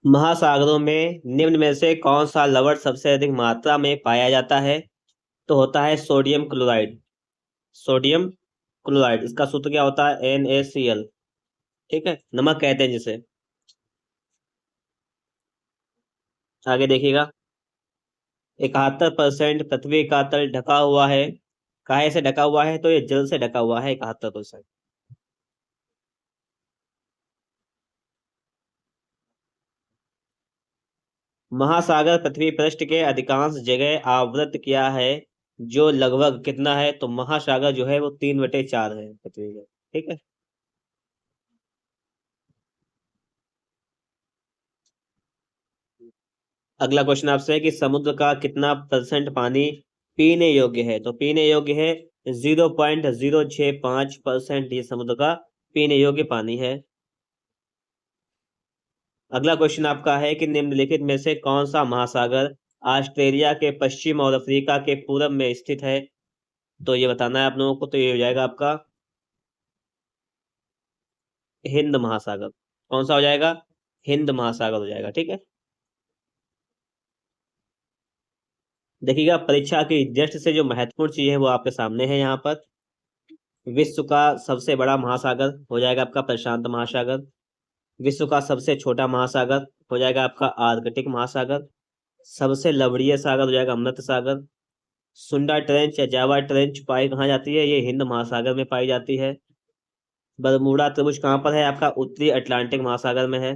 महासागरों में निम्न में से कौन सा लवण सबसे अधिक मात्रा में पाया जाता है? तो होता है सोडियम क्लोराइड। सोडियम क्लोराइड, इसका सूत्र क्या होता है? NaCl। ठीक है, नमक कहते हैं जिसे। आगे देखिएगा। 71% पृथ्वी का तल ढका हुआ है। काहे से ढका हुआ है? तो ये जल से ढका हुआ है 71%। महासागर पृथ्वी पृष्ठ के अधिकांश जगह आवृत किया है, जो लगभग कितना है? तो महासागर जो है वो 3/4 है पृथ्वी का। ठीक है। अगला क्वेश्चन आपसे है कि समुद्र का कितना परसेंट पानी पीने योग्य है? तो पीने योग्य है 0.065%, ये समुद्र का पीने योग्य पानी है। अगला क्वेश्चन आपका है कि निम्नलिखित में से कौन सा महासागर ऑस्ट्रेलिया के पश्चिम और अफ्रीका के पूरब में स्थित है? तो ये बताना है आप लोगों को। तो ये हो जाएगा आपका हिंद महासागर। कौन सा हो जाएगा? हिंद महासागर हो जाएगा। ठीक है। देखिएगा, परीक्षा की दृष्टि से जो महत्वपूर्ण चीज है वो आपके सामने है यहाँ पर। विश्व का सबसे बड़ा महासागर हो जाएगा आपका प्रशांत महासागर। विश्व का सबसे छोटा महासागर हो जाएगा आपका आर्कटिक महासागर। सबसे लवणीय सागर हो जाएगा अमृत सागर। सुंडा ट्रेंच या जावा ट्रेंच पाई कहाँ जाती है? ये हिंद महासागर में पाई जाती है। बरमूडा त्रिभुज कहाँ पर है? आपका उत्तरी अटलांटिक महासागर में है।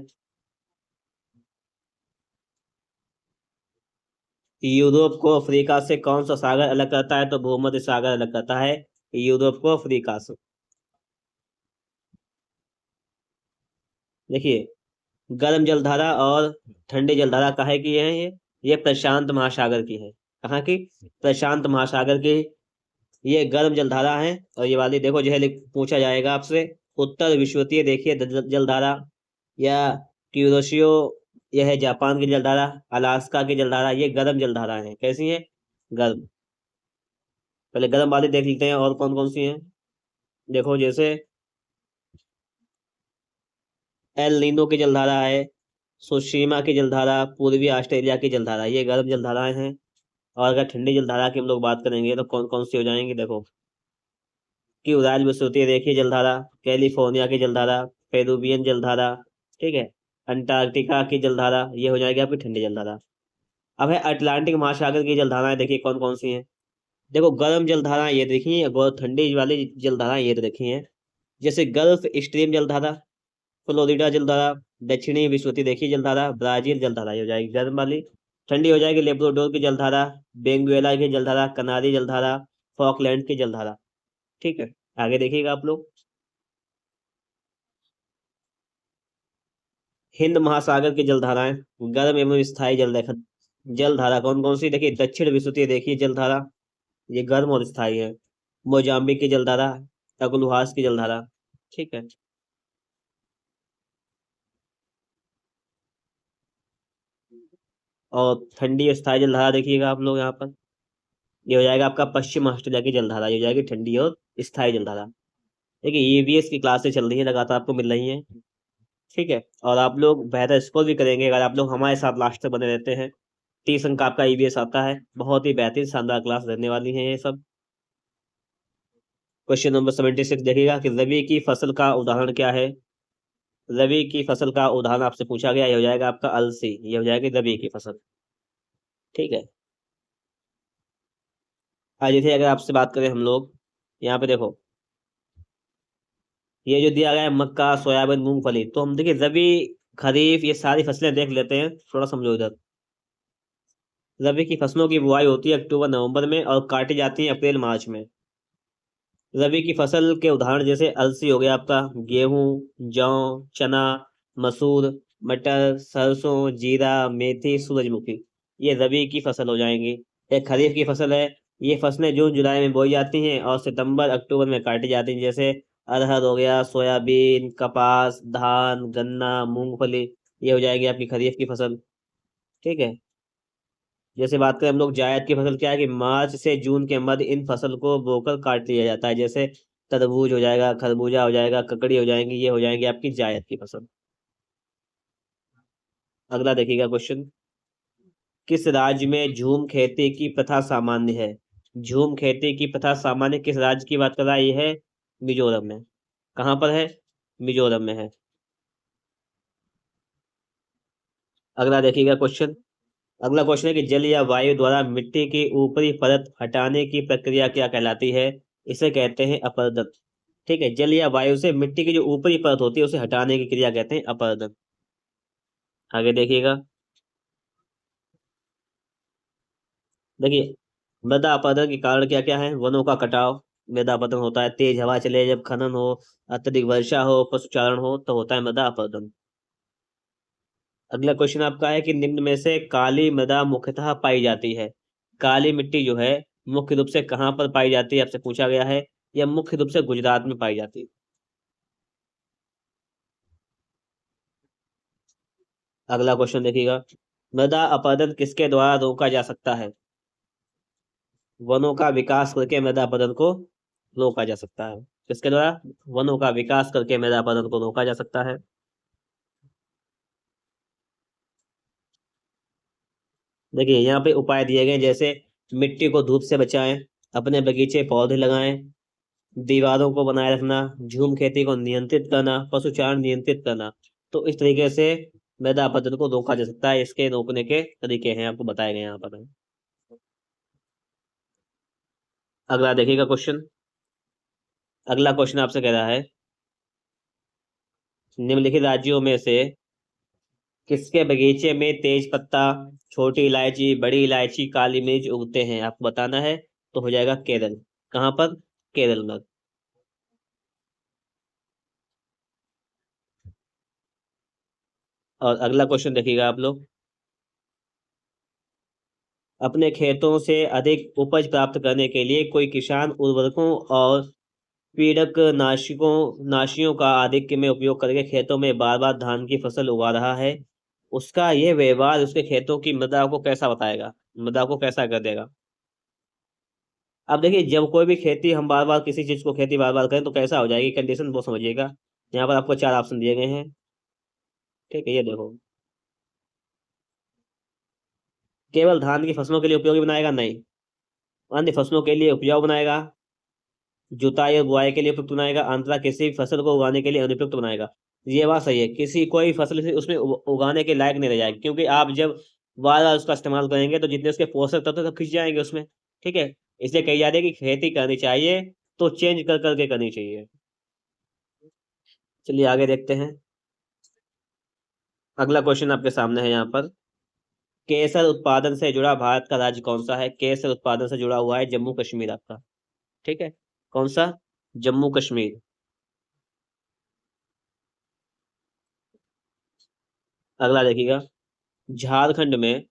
यूरोप को अफ्रीका से कौन सा सागर अलग करता है? तो भूमध्य सागर अलग करता है यूरोप को अफ्रीका से। देखिए, गर्म जलधारा और ठंडी जलधारा काहे की है? ये प्रशांत महासागर की है। कहाँ की? प्रशांत महासागर की। ये गर्म जलधारा है। और ये वाली देखो जो है पूछा जाएगा आपसे। उत्तर विश्वतीय देखिए जलधारा, या क्यूरोशियो, यह है जापान की जलधारा, अलास्का की जलधारा, ये गर्म जलधारा है। कैसी है? गर्म। पहले गर्म वाली देख लेते हैं और कौन कौन सी हैं। देखो जैसे एल नीनो की जलधारा है, सुशीमा की जलधारा, पूर्वी ऑस्ट्रेलिया की जलधारा, ये गर्म जलधाराएं हैं। और अगर ठंडी जलधारा की हम लोग बात करेंगे तो कौन कौन सी हो जाएंगी? देखो कि उदाल विश्वती रेखीय जलधारा, कैलिफोर्निया की जलधारा, पेरुवियन जलधारा, ठीक है, अंटार्कटिका की जलधारा, ये हो जाएगी आपकी ठंडी जलधारा। अब है अटलांटिक महासागर की जलधाराएं, देखिए कौन कौन सी हैं। देखो गर्म जलधारा ये देखी है, और ठंडी वाली जलधारा ये देखी है। जैसे गल्फ स्ट्रीम जलधारा, फ्लोरिडा जलधारा, दक्षिणी विश्वती देखिए जलधारा, ब्राजील जलधारा, ये हो जाएगी गर्म वाली। ठंडी हो जाएगी लेब्राडोर की जलधारा, बेंगुएला की जलधारा, कनारी जलधारा, फॉकलैंड की जलधारा। ठीक है। आगे देखिएगा आप लोग। हिंद महासागर की जलधाराएं, गर्म एवं स्थायी जलधारा कौन कौन सी? देखिए दक्षिण विश्वती देखिए जलधारा, ये गर्म और स्थायी है। मोजाम्बिक की जलधारा, अगुलहास की जलधारा। ठीक है। और ठंडी स्थायी जलधारा देखिएगा आप लोग यहाँ पर, ये हो जाएगा आपका पश्चिम ऑस्ट्रेलिया की जलधारा, ये हो जाएगी ठंडी और स्थायी जलधारा। देखिए ईवीएस की क्लासेस चल रही है, लगातार आपको मिल रही हैं। ठीक है। और आप लोग बेहतर स्कोर भी करेंगे अगर आप लोग हमारे साथ लास्ट तक बने रहते हैं। 30 अंक का आपका ईवीएस आता है। बहुत ही बेहतरीन शानदार क्लास रहने वाली है ये सब। क्वेश्चन नंबर 76 देखिएगा कि रबी की फसल का उदाहरण क्या है? रबी की फसल का उदाहरण आपसे पूछा गया, ये हो जाएगा आपका अलसी, ये हो जाएगी रबी की फसल। ठीक है। आज जैसे अगर आपसे बात करें हम लोग, यहाँ पे देखो ये जो दिया गया है मक्का, सोयाबीन, मूंगफली, तो हम देखिए रबी, खरीफ, ये सारी फसलें देख लेते हैं। थोड़ा समझो इधर। रबी की फसलों की बुआई होती है अक्टूबर नवंबर में और काटी जाती है अप्रैल मार्च में। रबी की फसल के उदाहरण जैसे अलसी हो गया आपका, गेहूं, जौ, चना, मसूर, मटर, सरसों, जीरा, मेथी, सूरजमुखी, ये रबी की फसल हो जाएंगी। एक खरीफ की फसल है। ये फसलें जून जुलाई में बोई जाती हैं और सितंबर अक्टूबर में काटी जाती हैं, जैसे अरहर हो गया, सोयाबीन, कपास, धान, गन्ना, मूंगफली, ये हो जाएगी आपकी खरीफ की फसल। ठीक है। जैसे बात करें हम लोग जायद की फसल, क्या है कि मार्च से जून के मध्य इन फसल को बोकर काट लिया जाता है, जैसे तरबूज हो जाएगा, खरबूजा हो जाएगा, ककड़ी हो जाएंगी, ये हो जाएंगी आपकी जायद की फसल। अगला देखिएगा क्वेश्चन, किस राज्य में झूम खेती की प्रथा सामान्य है? झूम खेती की प्रथा सामान्य किस राज्य की बात कर रहा है? ये है मिजोरम में। कहाँ पर है? मिजोरम में है। अगला देखिएगा क्वेश्चन, अगला क्वेश्चन है कि जल या वायु द्वारा मिट्टी की ऊपरी परत हटाने की प्रक्रिया क्या कहलाती है? इसे कहते हैं अपरदन। ठीक है, जल या वायु से मिट्टी की जो ऊपरी परत होती है उसे हटाने की क्रिया कहते हैं अपरदन। आगे देखिएगा, देखिए मृदा अपरदन के कारण क्या क्या है? वनों का कटाव मृदा अपरदन होता है, तेज हवा चले जब, खनन हो, अत्यधिक वर्षा हो, पशुचारण हो, तो होता है मृदा अपरदन। अगला क्वेश्चन आपका है कि निम्न में से काली मृदा मुख्यतः पाई जाती है? काली मिट्टी जो है मुख्य रूप से कहाँ पर पाई जाती है आपसे पूछा गया है? यह मुख्य रूप से गुजरात में पाई जाती है। अगला क्वेश्चन देखिएगा, मृदा अपरदन किसके द्वारा रोका जा सकता है? वनों का विकास करके मृदा अपरदन को रोका जा सकता है। किसके द्वारा? वनों का विकास करके मृदा अपरदन को रोका जा सकता है। देखिए यहाँ पे उपाय दिए गए, जैसे मिट्टी को धूप से बचाएं, अपने बगीचे पौधे लगाएं, दीवारों को बनाए रखना, झूम खेती को नियंत्रित करना, पशुचारण नियंत्रित करना। तो इस तरीके से मृदा अपरदन को रोका जा सकता है। इसके रोकने के तरीके हैं आपको बताए गए यहाँ पर। अगला देखिएगा क्वेश्चन, अगला क्वेश्चन आपसे कह रहा है, निम्नलिखित राज्यों में से किसके बगीचे में तेज पत्ता, छोटी इलायची, बड़ी इलायची, काली मिर्च उगते हैं? आपको बताना है। तो हो जाएगा केरल। कहाँ पर? केरल में। और अगला क्वेश्चन देखिएगा आप लोग, अपने खेतों से अधिक उपज प्राप्त करने के लिए कोई किसान उर्वरकों और पीड़क नाशियों का आधिक्य में उपयोग करके खेतों में बार बार धान की फसल उगा रहा है। उसका यह व्यवहार उसके खेतों की मृदा को कैसा बताएगा? मृदा को कैसा कर देगा? अब देखिए, जब कोई भी खेती हम बार बार किसी चीज को खेती बार बार करें तो कैसा हो जाएगी कंडीशन, वो समझिएगा। यहाँ पर आपको चार ऑप्शन दिए गए हैं। ठीक है, ये देखो, केवल धान की फसलों के लिए उपयोगी बनाएगा? नहीं। अन्य फसलों के लिए उपजाऊ बनाएगा, जुताई और बुआई के लिए उपयुक्त बनाएगा, अंततः किसी भी फसल को उगाने के लिए अनुपयुक्त बनाएगा। ये बात सही है, किसी कोई फसल से उसमें उगाने के लायक नहीं रह जाएगी, क्योंकि आप जब बार बार उसका इस्तेमाल करेंगे तो जितने उसके पोषक तत्व सब खिंच जाएंगे उसमें। ठीक है, इसलिए कही जा रही है कि खेती करनी चाहिए तो चेंज कर करके करनी चाहिए। चलिए आगे देखते हैं। अगला क्वेश्चन आपके सामने है यहाँ पर, केसर उत्पादन से जुड़ा भारत का राज्य कौन सा है? केसर उत्पादन से जुड़ा हुआ है जम्मू कश्मीर आपका। ठीक है, कौन सा? जम्मू कश्मीर। अगला देखिएगा, झारखंड में,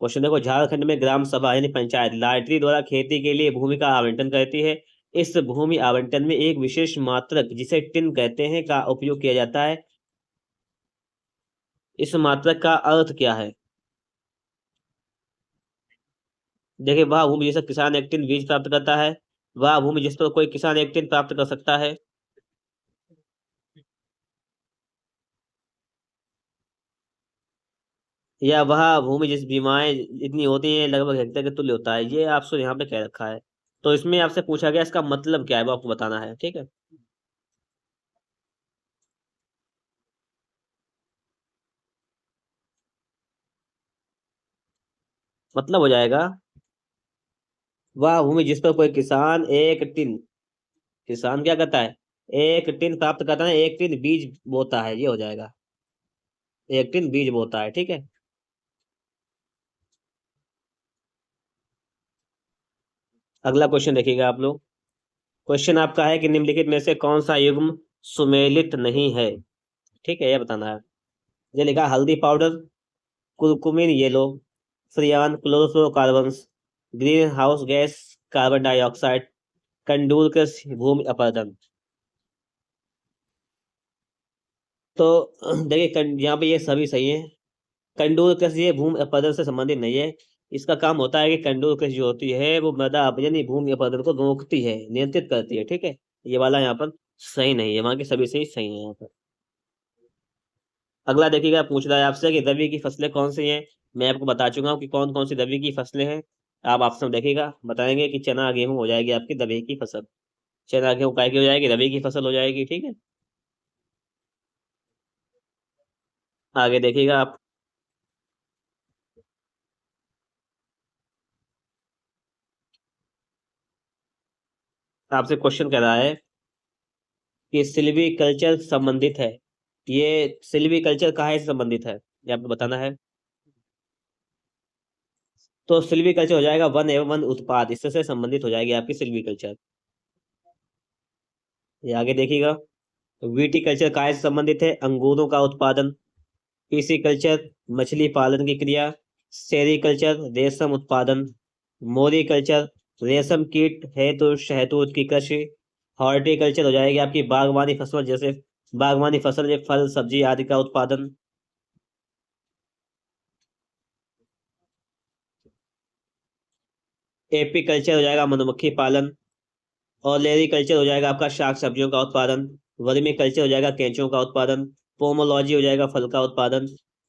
क्वेश्चन देखो, झारखंड में ग्राम सभा यानी पंचायत लॉटरी द्वारा खेती के लिए भूमि का आवंटन करती है। इस भूमि आवंटन में एक विशेष मात्रक जिसे टिन कहते हैं का उपयोग किया जाता है। इस मात्रक का अर्थ क्या है? देखिए, वह भूमि जिसे किसान एक टिन बीज प्राप्त करता है, वह भूमि जिस पर कोई किसान एक टिन प्राप्त कर सकता है, या वह भूमि जिस बीमाएं इतनी होती हैं लगभग हेक्टेयर के तुल्य होता है। ये आपसे यहाँ पे कह रखा है। तो इसमें आपसे पूछा गया इसका मतलब क्या है, वो आपको बताना है। ठीक है, मतलब हो जाएगा, वह भूमि जिस पर कोई किसान एक टिन, किसान क्या करता है? एक टिन प्राप्त करता है, एक टिन बीज बोता है, ये हो जाएगा। एक टिन बीज बोता है। ठीक है, अगला क्वेश्चन देखिएगा आप लोग। क्वेश्चन आपका है कि निम्नलिखित में से कौन सा युग्म सुमेलित नहीं है? ठीक है, ये बताना है। ये लिखा है, हल्दी powder, curcumin yellow, freon chlorofluorocarbons, green house gas, carbon dioxide, कंडूल के भूमि अपरदन। तो देखिए, यहाँ पे ये सभी सही है। कंडूल कृषि ये भूमि अपरदन से संबंधित नहीं है। इसका काम होता है कि कंडूल कृषि जो होती है वो मृदा यानी भूमि अपरदन को रोकती है, नियंत्रित करती है। ठीक है, ये वाला यहाँ पर सही नहीं है, वहां के सभी सही सही है यहाँ पर। अगला देखिएगा, पूछ रहा है आपसे कि रबी की फसलें कौन सी हैं। मैं आपको बता चुका हूँ कि कौन कौन सी रबी की फसलें हैं। आप ऑप्शन देखिएगा, बताएंगे कि चना गेहूं हो जाएगी आपकी रबी की फसल। चना गेहूं काय की हो जाएगी, रबी की फसल हो जाएगी, ठीक है। आगे देखिएगा आप। आपसे क्वेश्चन कर रहा है कि सिल्वी कल्चर संबंधित है। ये सिल्वी कल्चर कहाँ से संबंधित है, ये आपको बताना है। तो सिल्वी कल्चर हो जाएगा वन एवं वन उत्पाद, इससे से संबंधित हो जाएगी आपकी सिल्वी कल्चर। ये आगे देखिएगा। वीटी कल्चर काय से संबंधित है, अंगूरों का उत्पादन। पीसी कल्चर मछली पालन की क्रिया। सेरी कल्चर रेशम उत्पादन। मोरी कल्चर रेशम कीट हेतु शहतूत की कृषि। हॉर्टिकल्चर हो जाएगी आपकी बागवानी फसल, जैसे बागवानी फसल जैसे फल सब्जी आदि का उत्पादन। एपी कल्चर हो जाएगा मधुमक्खी पालन। और लेरी कल्चर हो जाएगा आपका शाक सब्जियों का उत्पादन। वर्मी कल्चर हो जाएगा केंचुओं का उत्पादन। पोमोलॉजी हो जाएगा फल का उत्पादन।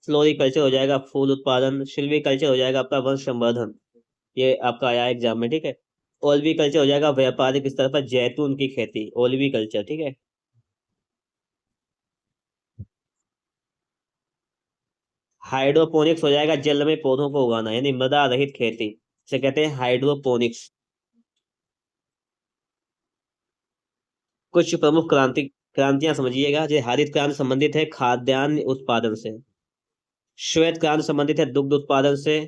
फ्लोरी कल्चर हो जाएगा फूल उत्पादन। सिल्वी कल्चर हो जाएगा आपका वंश संवर्धन। ये आपका आया एग्जाम में, ठीक है। ओलवी कल्चर हो जाएगा व्यापारिक स्तर पर जैतून की खेती, ओलवी कल्चर, ठीक है। हाइड्रोपोनिक्स हो जाएगा जल में पौधों को उगाना, यानी मृदा रहित खेती, इसे कहते हैं हाइड्रोपोनिक्स। कुछ प्रमुख क्रांतियां समझिएगा। जैसे हरित क्रांति संबंधित है खाद्यान्न उत्पादन से। श्वेत क्रांति संबंधित है दुग्ध उत्पादन से।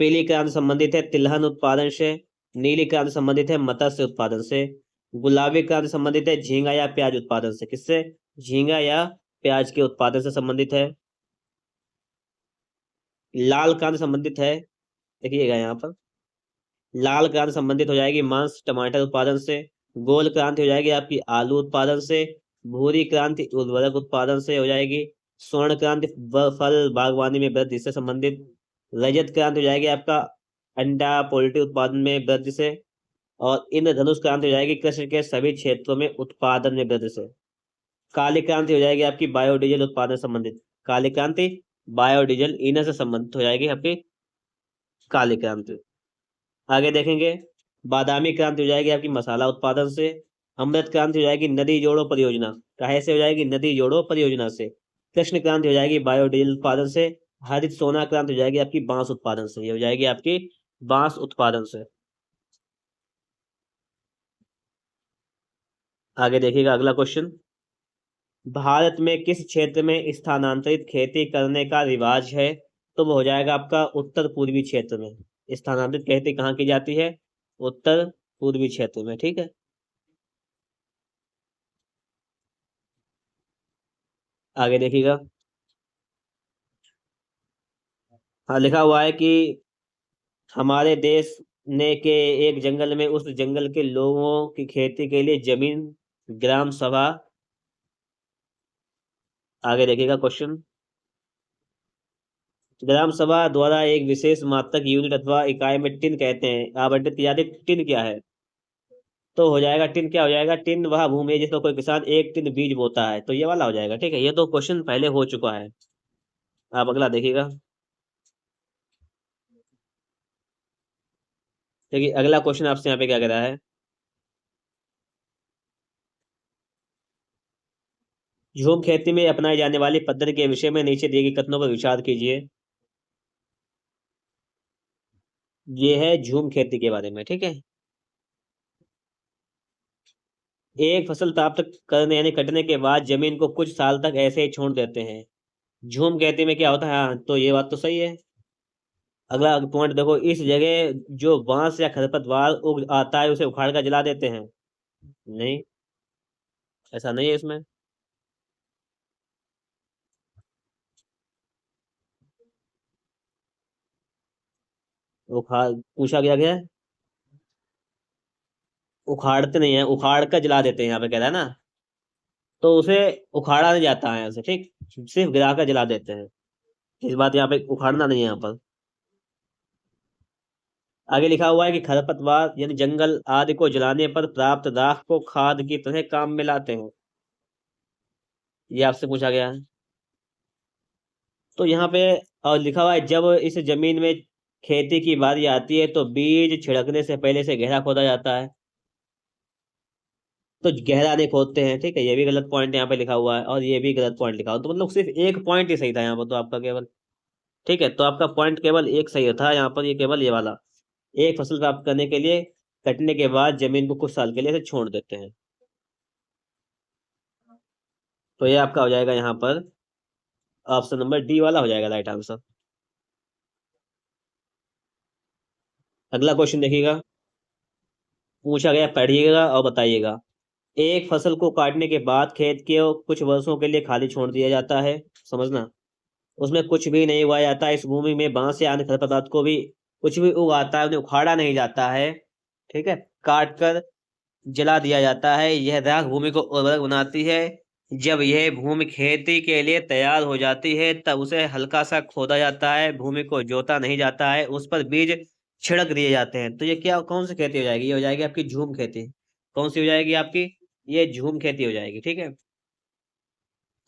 पीली क्रांति संबंधित है तिलहन उत्पादन से। नीली क्रांति संबंधित है मत्स्य उत्पादन से। गुलाबी क्रांति संबंधित है झींगा या प्याज उत्पादन से। किससे? झींगा या प्याज के उत्पादन से संबंधित है। लाल क्रांति संबंधित है, देखिएगा यहाँ पर, लाल क्रांति संबंधित हो जाएगी मांस टमाटर उत्पादन से। गोल क्रांति हो जाएगी आपकी आलू उत्पादन से। भूरी क्रांति उर्वरक उत्पादन से हो जाएगी। स्वर्ण क्रांति फल बागवानी में वृद्धि से संबंधित। रजत क्रांति हो जाएगी आपका अंडा पोल्ट्री उत्पादन में वृद्धि से। और इंद्रधनुष क्रांति हो जाएगी कृषि के सभी क्षेत्रों में उत्पादन में वृद्धि से। काली क्रांति हो जाएगी आपकी बायोडीजल उत्पादन से संबंधित। काली क्रांति बायोडीजल ईंधन से संबंधित हो जाएगी आपकी काली क्रांति। आगे देखेंगे, बादामी क्रांति हो जाएगी आपकी मसाला उत्पादन से। अमृत क्रांति हो जाएगी नदी जोड़ो परियोजना, कहे से हो जाएगी नदी जोड़ो परियोजना से। कृष्ण क्रांति हो जाएगी बायोडीजल उत्पादन से। हरित सोना क्रांति हो जाएगी आपकी बांस उत्पादन से, ये हो जाएगी आपकी बांस उत्पादन से। आगे देखिएगा अगला क्वेश्चन। भारत में किस क्षेत्र में स्थानांतरित खेती करने का रिवाज है? तो वो हो जाएगा आपका उत्तर पूर्वी क्षेत्र में। स्थानांतरित खेती कहाँ की जाती है? उत्तर पूर्वी क्षेत्र में, ठीक है। आगे देखिएगा। हाँ, लिखा हुआ है कि हमारे देश ने के एक जंगल में उस जंगल के लोगों की खेती के लिए जमीन ग्राम सभा। आगे देखिएगा क्वेश्चन। ग्राम सभा द्वारा एक विशेष मात्रक यूनिट अथवा इकाई में टिन कहते हैं आवंटित की जाती है। टिन क्या है? तो हो जाएगा टिन, क्या हो जाएगा? टिन वह भूमि है जिसमें कोई किसान एक टिन बीज बोता है, तो ये वाला हो जाएगा, ठीक है। ये तो क्वेश्चन पहले हो चुका है। आप अगला देखिएगा। देखिए अगला क्वेश्चन आपसे यहाँ पे क्या कह रहा है। झूम खेती में अपनाई जाने वाली पद्धति के विषय में नीचे दिए गए कथनों पर विचार कीजिए। ये है झूम खेती के बारे में, ठीक है। एक फसल प्राप्त करने यानी कटने के बाद जमीन को कुछ साल तक ऐसे ही छोड़ देते हैं। झूम खेती में क्या होता है? हाँ, तो ये बात तो सही है। अगला पॉइंट देखो, इस जगह जो बांस या खरपतवार उग आता है उसे उखाड़ कर जला देते हैं। नहीं, ऐसा नहीं है इसमें। उखाड़ पूछा गया गया है, उखाड़ते नहीं है, उखाड़ कर जला देते हैं यहाँ पे कह रहा है ना। तो उसे उखाड़ा नहीं जाता है उसे, ठीक, सिर्फ गिरा कर जला देते हैं। इस बात यहाँ पे उखाड़ना नहीं है यहाँ पर। आगे लिखा हुआ है कि खरपतवार यानी जंगल आदि को जलाने पर प्राप्त राख को खाद की तरह काम में लाते हैं। ये आपसे पूछा गया है। तो यहाँ पे और लिखा हुआ है, जब इस जमीन में खेती की बारी आती है तो बीज छिड़कने से पहले से गहरा खोदा जाता है। तो गहरा नहीं खोदते हैं, ठीक है, ये भी गलत पॉइंट यहाँ पे लिखा हुआ है, और ये भी गलत पॉइंट लिखा हुआ, तो मतलब सिर्फ एक पॉइंट ही सही था यहाँ पर तो आपका केवल। ठीक है, तो आपका पॉइंट केवल एक सही था यहाँ पर, ये केवल ये वाला। एक फसल प्राप्त करने के लिए कटने के बाद जमीन को कुछ साल के लिए ऐसे छोड़ देते हैं। तो ये आपका हो जाएगा यहाँ पर ऑप्शन नंबर डी वाला हो जाएगा राइट आंसर। अगला क्वेश्चन देखिएगा, पूछा गया, पढ़िएगा और बताइएगा। एक फसल को काटने के बाद खेत के कुछ वर्षों के लिए खाली छोड़ दिया जाता है, समझना, उसमें कुछ भी नहीं उगाया जाता है, इस भूमि में बांस या अन्य खर पदार्थ को भी कुछ भी उगाता है, उन्हें उखाड़ा नहीं जाता है, ठीक है, काट कर जला दिया जाता है। यह राख भूमि को उर्वरक बनाती है। जब यह भूमि खेती के लिए तैयार हो जाती है तब उसे हल्का सा खोदा जाता है, भूमि को जोता नहीं जाता है, उस पर बीज छिड़क दिए जाते हैं। तो ये क्या, कौन सी खेती हो जाएगी, ये हो जाएगी आपकी झूम खेती। कौन सी हो जाएगी आपकी, ये झूम खेती हो जाएगी, ठीक है।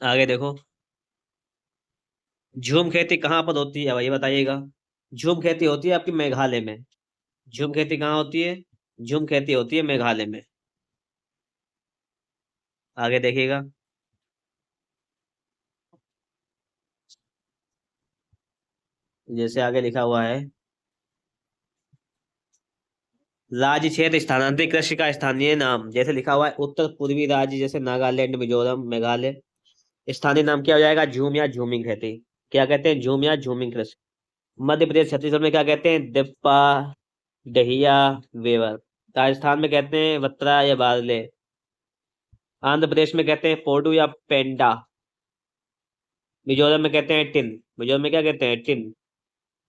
आगे देखो, झूम खेती कहाँ पर होती है भाई, ये बताइएगा। झूम खेती होती है आपकी मेघालय में। झूम खेती कहाँ होती है, झूम खेती होती है मेघालय में। आगे देखिएगा, जैसे आगे लिखा हुआ है, राज्य क्षेत्र स्थानांतरित कृषि का स्थानीय नाम, जैसे लिखा हुआ है उत्तर पूर्वी राज्य जैसे नागालैंड, मिजोरम, मेघालय, स्थानीय नाम क्या हो जाएगा, झूम या झूमिंग खेती। क्या कहते हैं, झूम या झूमिंग कृषि। मध्य प्रदेश छत्तीसगढ़ में क्या कहते हैं, दिप्पा, डहिया, वेवर। राजस्थान में कहते हैं वत्रा या बारले। आंध्र प्रदेश में कहते हैं पोडू या पेंडा। मिजोरम में कहते हैं टिन। मिजोरम में क्या कहते हैं, टिन।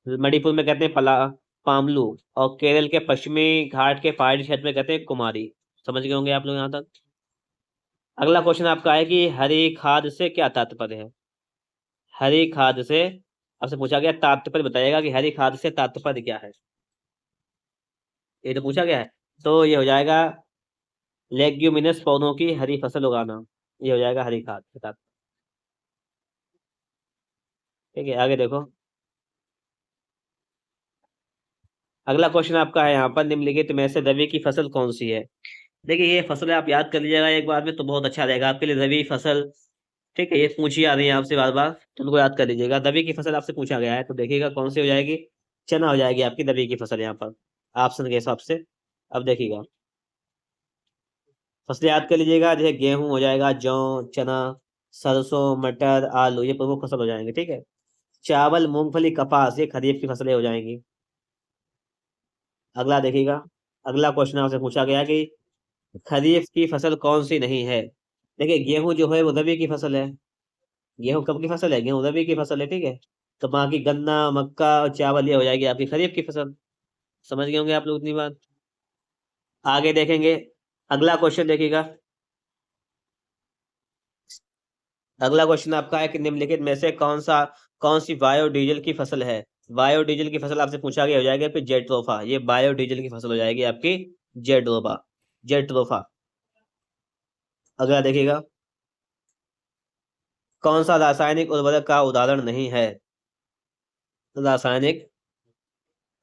मणिपुर में कहते हैं पामलू। और केरल के पश्चिमी घाट के पहाड़ी क्षेत्र में कहते हैं कुमारी। समझ गए होंगे आप लोग यहाँ तक। अगला क्वेश्चन आपका है कि हरी खाद से क्या तात्पर्य है। हरी खाद से आपसे पूछा गया, तात्पर्य बताइएगा कि हरी खाद से तात्पर्य क्या है। ये तो पूछा गया है, तो ये हो जाएगा लेग्यूमिनस पौधों की हरी फसल उगाना। ये हो जाएगा हरी खाद से तात्पर्य। ठीक है, आगे देखो। अगला क्वेश्चन आपका है यहाँ पर, निम्नलिखित में से रबी की फसल कौन सी है। देखिए, ये फसल आप याद कर लीजिएगा एक बार में तो बहुत अच्छा रहेगा आपके लिए, रबी फसल। ठीक है, ये पूछी आ रही है आपसे बार बार, तो उनको याद कर लीजिएगा। रबी की फसल आपसे पूछा गया है तो देखिएगा कौन सी हो जाएगी, चना हो जाएगी आपकी रबी की फसल यहाँ पर, ऑप्शन के हिसाब से। अब देखिएगा, फसलें याद कर लीजिएगा, जैसे गेहूं हो जाएगा, जौ, चना, सरसों, मटर, आलू, ये प्रमुख फसल हो जाएंगे, ठीक है। चावल, मूंगफली, कपास, ये खरीफ की फसलें हो जाएंगी। अगला देखिएगा, अगला क्वेश्चन आपसे पूछा गया कि खरीफ की फसल कौन सी नहीं है। देखिए, गेहूं जो है वो रबी की फसल है। गेहूं कब की फसल है, गेहूं रबी की फसल है, ठीक है। तो बाकी गन्ना, मक्का और चावल ये हो जाएगी आपकी खरीफ की फसल। समझ गए होंगे आप लोग इतनी बात। आगे देखेंगे, अगला क्वेश्चन देखिएगा। अगला क्वेश्चन आपका है कि निम्नलिखित में से कौन सी बायोडीजल की फसल है। बायोडीजल की फसल आपसे पूछा गया, हो जाएगी आपकी जेट्रोफा। ये बायोडीजल की फसल हो जाएगी आपकी जेट्रोफा। जेट्रोफा। अगला देखिएगा, कौन सा रासायनिक उर्वरक का उदाहरण नहीं है। रासायनिक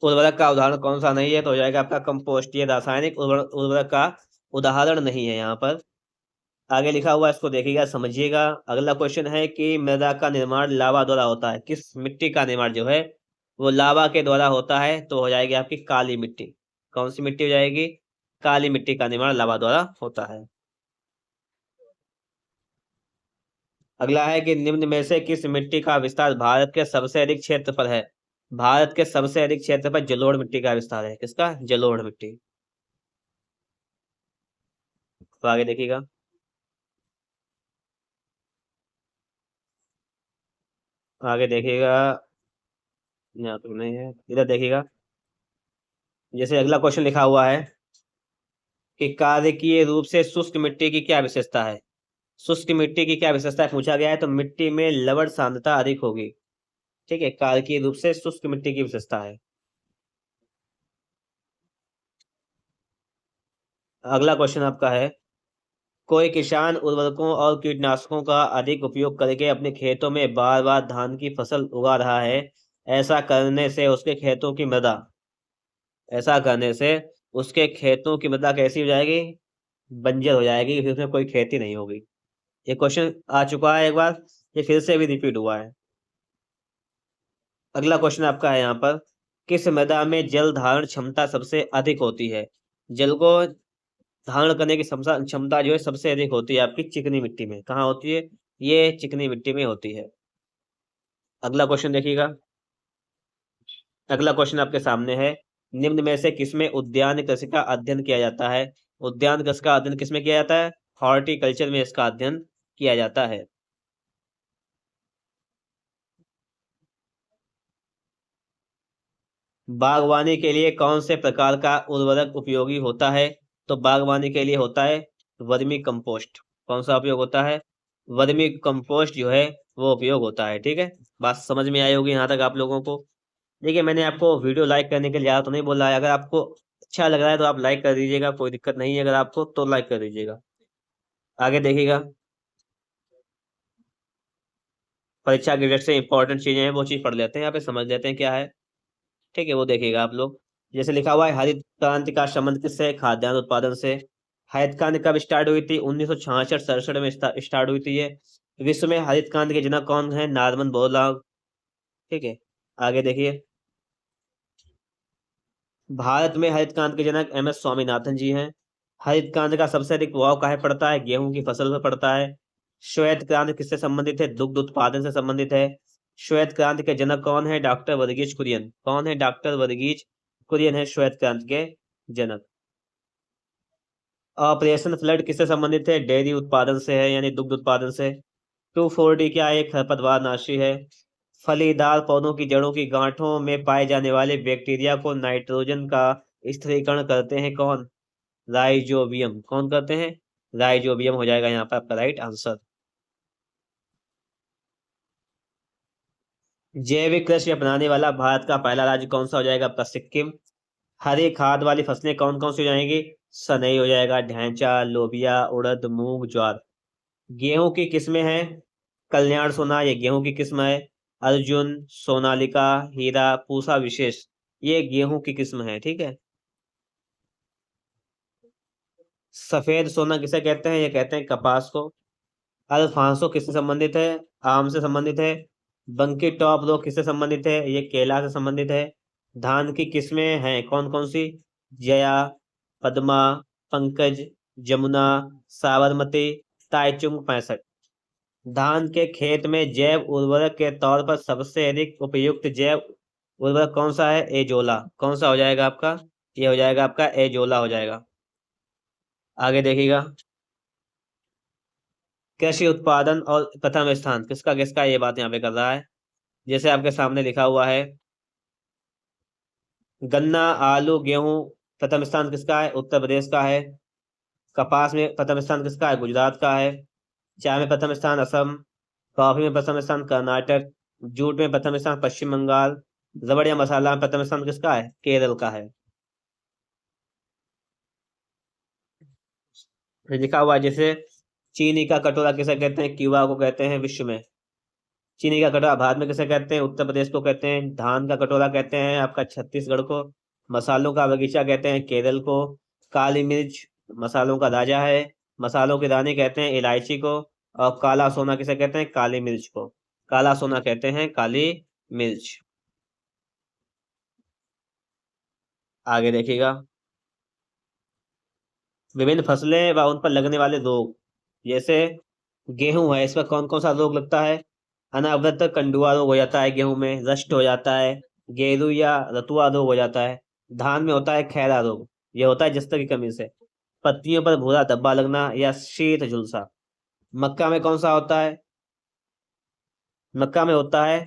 उर्वरक का उदाहरण कौन सा नहीं है, तो हो जाएगा आपका कंपोस्ट। ये रासायनिक उर्वरक का उदाहरण नहीं है यहाँ पर। आगे लिखा हुआ है, इसको देखिएगा, समझिएगा। अगला क्वेश्चन है कि मृदा का निर्माण लावा द्वारा होता है, किस मिट्टी का निर्माण जो है वो लावा के द्वारा होता है, तो हो जाएगी आपकी काली मिट्टी। कौन सी मिट्टी हो जाएगी, काली मिट्टी का निर्माण लावा द्वारा होता है। अगला है कि निम्न में से किस मिट्टी का विस्तार भारत के सबसे अधिक क्षेत्र पर है। भारत के सबसे अधिक क्षेत्र पर जलोढ़ मिट्टी का विस्तार है, किसका, जलोढ़ मिट्टी। तो आगे देखिएगा, आगे देखिएगा, यहाँ तो नहीं है, इधर देखिएगा। जैसे अगला क्वेश्चन लिखा हुआ है कि कार्बनिकीय रूप से शुष्क मिट्टी की क्या विशेषता है। शुष्क मिट्टी की क्या विशेषता है पूछा गया है, तो मिट्टी में लवण सांद्रता अधिक होगी। ठीक है, कार्बनिकीय रूप से शुष्क मिट्टी की विशेषता है। अगला क्वेश्चन आपका है कोई किसान उर्वरकों और कीटनाशकों का अधिक उपयोग करके अपने खेतों में बार बार धान की फसल उगा रहा है। ऐसा करने से उसके खेतों की मृदा ऐसा करने से उसके खेतों की मृदा कैसी हो जाएगी? बंजर हो जाएगी, फिर उसमें कोई खेती नहीं होगी। ये क्वेश्चन आ चुका है एक बार, ये फिर से भी रिपीट हुआ है। अगला क्वेश्चन आपका है यहाँ पर, किस मृदा में जल धारण क्षमता सबसे अधिक होती है? जल को धारण करने की क्षमता क्षमता जो है सबसे अधिक होती है आपकी चिकनी मिट्टी में। कहाँ होती है? ये चिकनी मिट्टी में होती है। अगला क्वेश्चन देखिएगा। अगला क्वेश्चन आपके सामने है, निम्न में से किसमें उद्यान कृषि का अध्ययन किया जाता है? उद्यान कृषि का अध्ययन किसमें किया जाता है? हॉर्टिकल्चर में इसका अध्ययन किया जाता है। बागवानी के लिए कौन से प्रकार का उर्वरक उपयोगी होता है? तो बागवानी के लिए होता है वर्मी कंपोस्ट। कौन सा उपयोग होता है? वर्मी कंपोस्ट जो है वो उपयोग होता है। ठीक है, बात समझ में आई होगी यहाँ तक आप लोगों को। देखिए, मैंने आपको वीडियो लाइक करने के लिए ज़्यादा तो नहीं बोला है। अगर आपको अच्छा लग रहा है तो आप लाइक कर दीजिएगा, कोई दिक्कत नहीं है। अगर आपको तो लाइक कर दीजिएगा। आगे देखिएगा, परीक्षा के से इंपॉर्टेंट चीजें हैं, वो चीज पढ़ लेते हैं, यहाँ पे समझ लेते हैं क्या है। ठीक है, वो देखिएगा आप लोग। जैसे लिखा हुआ है, हरित क्रांति का संबंध किससे? खाद्यान्न उत्पादन से। हरित क्रांति कब स्टार्ट हुई थी? 1966-67 में स्टार्ट हुई थी ये। विश्व में हरित क्रांति के जनक कौन है? Norman Borlaug. ठीक है, आगे देखिए। भारत में हरित क्रांति के जनक एम एस स्वामीनाथन जी हैं। हरित क्रांति का सबसे अधिक प्रभाव कहाँ पड़ता है? गेहूं की फसल पर पड़ता है। श्वेत क्रांति किससे संबंधित है? दुग्ध उत्पादन से संबंधित है। श्वेत क्रांति के जनक कौन है? डॉक्टर वर्गीज कुरियन। कौन है? डॉक्टर वर्गीज कुरियन है श्वेत क्रांति के जनक। ऑपरेशन फ्लड किससे संबंधित है? डेयरी उत्पादन से है, यानी दुग्ध उत्पादन से। 2,4-D क्या है? खरपतवार नाशी है। फलीदार पौधों की जड़ों की गांठों में पाए जाने वाले बैक्टीरिया को नाइट्रोजन का स्थिरीकरण करते हैं कौन? राइजोबियम। कौन करते हैं? राइजोबियम हो जाएगा यहाँ पर आपका राइट आंसर। जैविक कृषि अपनाने वाला भारत का पहला राज्य कौन सा हो जाएगा? आपका सिक्किम। हरी खाद वाली फसलें कौन कौन सी हो जाएंगी? सनई हो जाएगा, ढैंचा, लोबिया, उड़द, मूंग, ज्वार। गेहूं की किस्में हैं? कल्याण सोना, ये गेहूं की किस्म है। अर्जुन, सोनालिका, हीरा, पूसा विशेष, ये गेहूं की किस्म है। ठीक है। सफेद सोना किसे कहते हैं? ये कहते हैं कपास को। अल्फांसो किससे संबंधित है? आम से संबंधित है। बंकी टॉप रोग किससे संबंधित है? ये केला से संबंधित है। धान की किस्में हैं कौन कौन सी? जया, पद्मा, पंकज, जमुना, साबरमती, ताइचुंग 65। धान के खेत में जैव उर्वरक के तौर पर सबसे अधिक उपयुक्त जैव उर्वरक कौन सा है? एजोला। कौन सा हो जाएगा आपका? ये हो जाएगा आपका एजोला हो जाएगा। आगे देखिएगा। कृषि उत्पादन और प्रथम स्थान किसका किसका, ये बात यहाँ पे कर रहा है। जैसे आपके सामने लिखा हुआ है, गन्ना, आलू, गेहूं प्रथम स्थान किसका है? उत्तर प्रदेश का है। कपास में प्रथम स्थान किसका है? गुजरात का है। चाय में प्रथम स्थान असम। कॉफी में प्रथम स्थान कर्नाटक। जूट में प्रथम स्थान पश्चिम बंगाल। रबड़ या मसाला में प्रथम स्थान किसका है? केरल का है। फिर लिखा हुआ है, जैसे चीनी का कटोरा किसे कहते हैं? क्यूबा को कहते हैं विश्व में। चीनी का कटोरा भारत में किसे कहते हैं? उत्तर प्रदेश को कहते हैं। धान का कटोरा कहते हैं आपका छत्तीसगढ़ को। मसालों का बगीचा कहते हैं केरल को। काली मिर्च मसालों का राजा है। मसालों के दाने कहते हैं इलायची को। और काला सोना किसे कहते हैं? काली मिर्च को। काला सोना कहते हैं काली मिर्च। आगे देखिएगा। विभिन्न फसलें व उन पर लगने वाले रोग, जैसे गेहूं है, इस पर कौन कौन सा रोग लगता है? अनावृत कंडुआ रोग हो जाता है गेहूं में, रस्ट हो जाता है, गेरू या रतुआ रोग हो जाता है। धान में होता है खैरा रोग, ये होता है जस्ता की कमी से। पत्तियों पर भूरा धब्बा लगना या शीत झुलसा। मक्का में कौन सा होता है? मक्का में होता है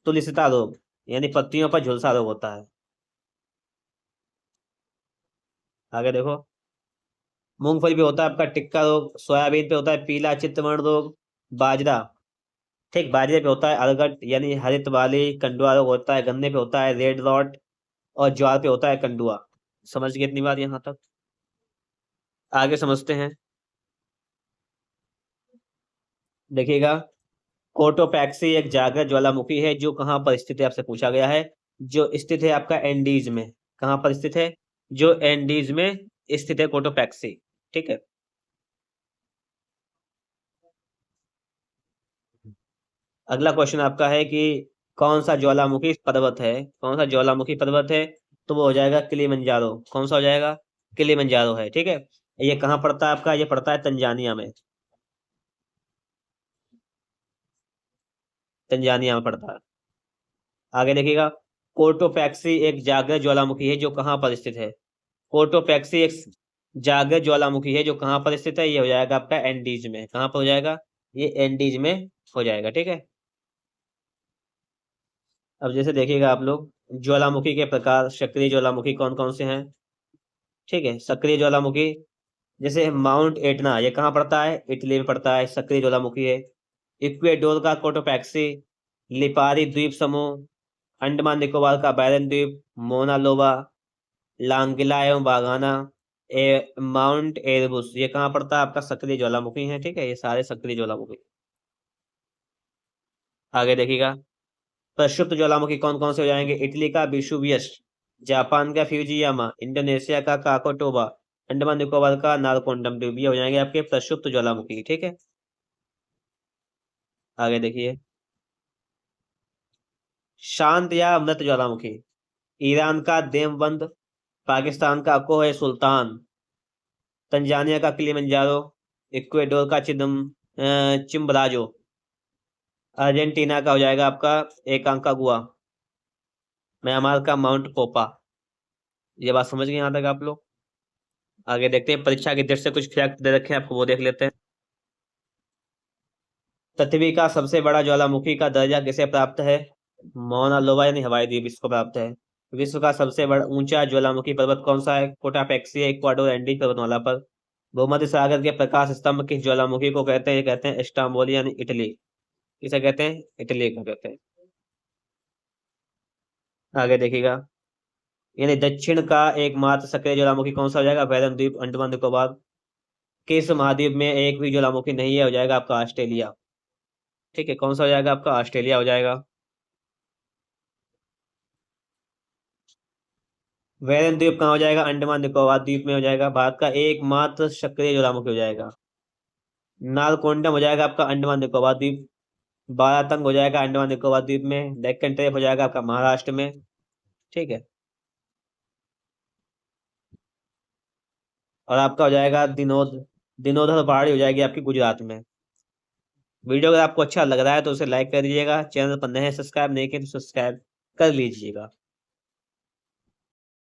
तुलिसिता रोग, यानी पत्तियों पर झुलसा रोग होता है। आगे देखो। मूंगफली पे होता है आपका टिक्का रोग। सोयाबीन पे होता है पीला चितवन रोग। बाजरा, ठीक, बाजरे पे होता है अरगट यानी हरित वाली कंडुआ रोग होता है। गन्ने पे होता है रेड रॉट। और ज्वार पे होता है कंडुआ। समझ गए इतनी बात यहाँ तक? आगे समझते हैं। देखिएगा, कोटोपैक्सी एक जागृत ज्वालामुखी है जो कहाँ पर स्थित है, आपसे पूछा गया है। जो स्थित है आपका एंडीज में। कहाँ पर स्थित है? जो एंडीज में स्थित है कोटोपैक्सी। ठीक है। अगला क्वेश्चन आपका है कि कौन सा ज्वालामुखी पर्वत है, कौन सा ज्वालामुखी पर्वत है? तो वो हो जाएगा किलिमंजारो। कौन सा हो जाएगा? किलिमंजारो है। ठीक है। ये कहाँ पड़ता है आपका? ये पड़ता है तंजानिया में। तंजानिया में पड़ता है। आगे देखिएगा, कोटोपैक्सी एक जागृत ज्वालामुखी है जो कहाँ पर स्थित है? कोटोपैक्सी एक जागृत ज्वालामुखी है जो कहाँ पर स्थित है? ये हो जाएगा आपका एंडीज में। कहाँ पर हो जाएगा? ये एंडीज में हो जाएगा। ठीक है। अब जैसे देखिएगा आप लोग, ज्वालामुखी के प्रकार, सक्रिय ज्वालामुखी कौन कौन से हैं? ठीक है, सक्रिय ज्वालामुखी जैसे माउंट एटना, ये कहाँ पड़ता है? इटली में पड़ता है, सक्रिय ज्वालामुखी है। इक्वेडोर का कोटोपैक्सी, लिपारी द्वीप समूह, अंडमान निकोबार का बैरन द्वीप, मोना लोबा, लांगिला एवं बागाना, माउंट एरबुस, ये कहाँ पड़ता है? आपका सक्रिय ज्वालामुखी है। ठीक है, ये सारे सक्रिय ज्वालामुखी। आगे देखिएगा, प्रक्षुब्ध ज्वालामुखी कौन कौन से हो जाएंगे? इटली का विसुवियस, जापान का फ्यूजियामा, इंडोनेशिया का काकोटोबा, अंडमान निकोबार का नारकोंडम द्वीप, ये हो जाएंगे आपके प्रक्षुब्ध ज्वालामुखी। ठीक है। आगे देखिए, शांत या मृत ज्वालामुखी, ईरान का देवबंद, पाकिस्तान का कोह सुल्तान, तंजानिया का किलिमंजारो, इक्वेडोर का चिम्बराजो, अर्जेंटीना का हो जाएगा आपका एकांकागुआ, म्यांमार का माउंट पोपा। ये बात समझ गए यहाँ तक आप लोग? आगे देखते हैं, परीक्षा की दृष्टि से कुछ फैक्ट दे रखे हैं आपको, वो देख लेते हैं। पृथ्वी का सबसे बड़ा ज्वालामुखी का दर्जा किसे प्राप्त है? मौना लोबा यानी हवाई द्वीप, इसको प्राप्त है। विश्व का सबसे बड़ा ऊंचा ज्वालामुखी पर्वत कौन सा है? कोटापैक्सी है, इक्वाडोर एंडीज पर्वतमाला पर। भूमध्य सागर के प्रकाश स्तंभ किस ज्वालामुखी को कहते हैं? ये कहते हैं इस्तांबुल यानी इटली। किसे कहते हैं? इटली को कहते हैं। आगे देखिएगा, यानी दक्षिण का एकमात्र सक्रिय ज्वालामुखी कौन सा हो जाएगा? वैदम द्वीप, अंडमान निकोबार। किस महाद्वीप में एक भी ज्वालामुखी नहीं है? हो जाएगा आपका ऑस्ट्रेलिया। ठीक है, कौन सा हो जाएगा आपका? ऑस्ट्रेलिया हो जाएगा। वैदम द्वीप कहाँ हो जाएगा? अंडमान निकोबार द्वीप में हो जाएगा। भारत का एकमात्र सक्रिय ज्वालामुखी हो जाएगा। नालकोंडम हो जाएगा आपका अंडमान निकोबार द्वीप। बारातंग हो जाएगा अंडमान निकोबार द्वीप में। डेक्कन ट्रेप हो जाएगा आपका महाराष्ट्र में। ठीक है। और आपका हो जाएगा दिनोदर पहाड़ी हो जाएगी आपकी गुजरात में। वीडियो अगर आपको अच्छा लग रहा है तो उसे लाइक कर दीजिएगा। चैनल पर नए सब्सक्राइब नहीं किए तो सब्सक्राइब कर लीजिएगा।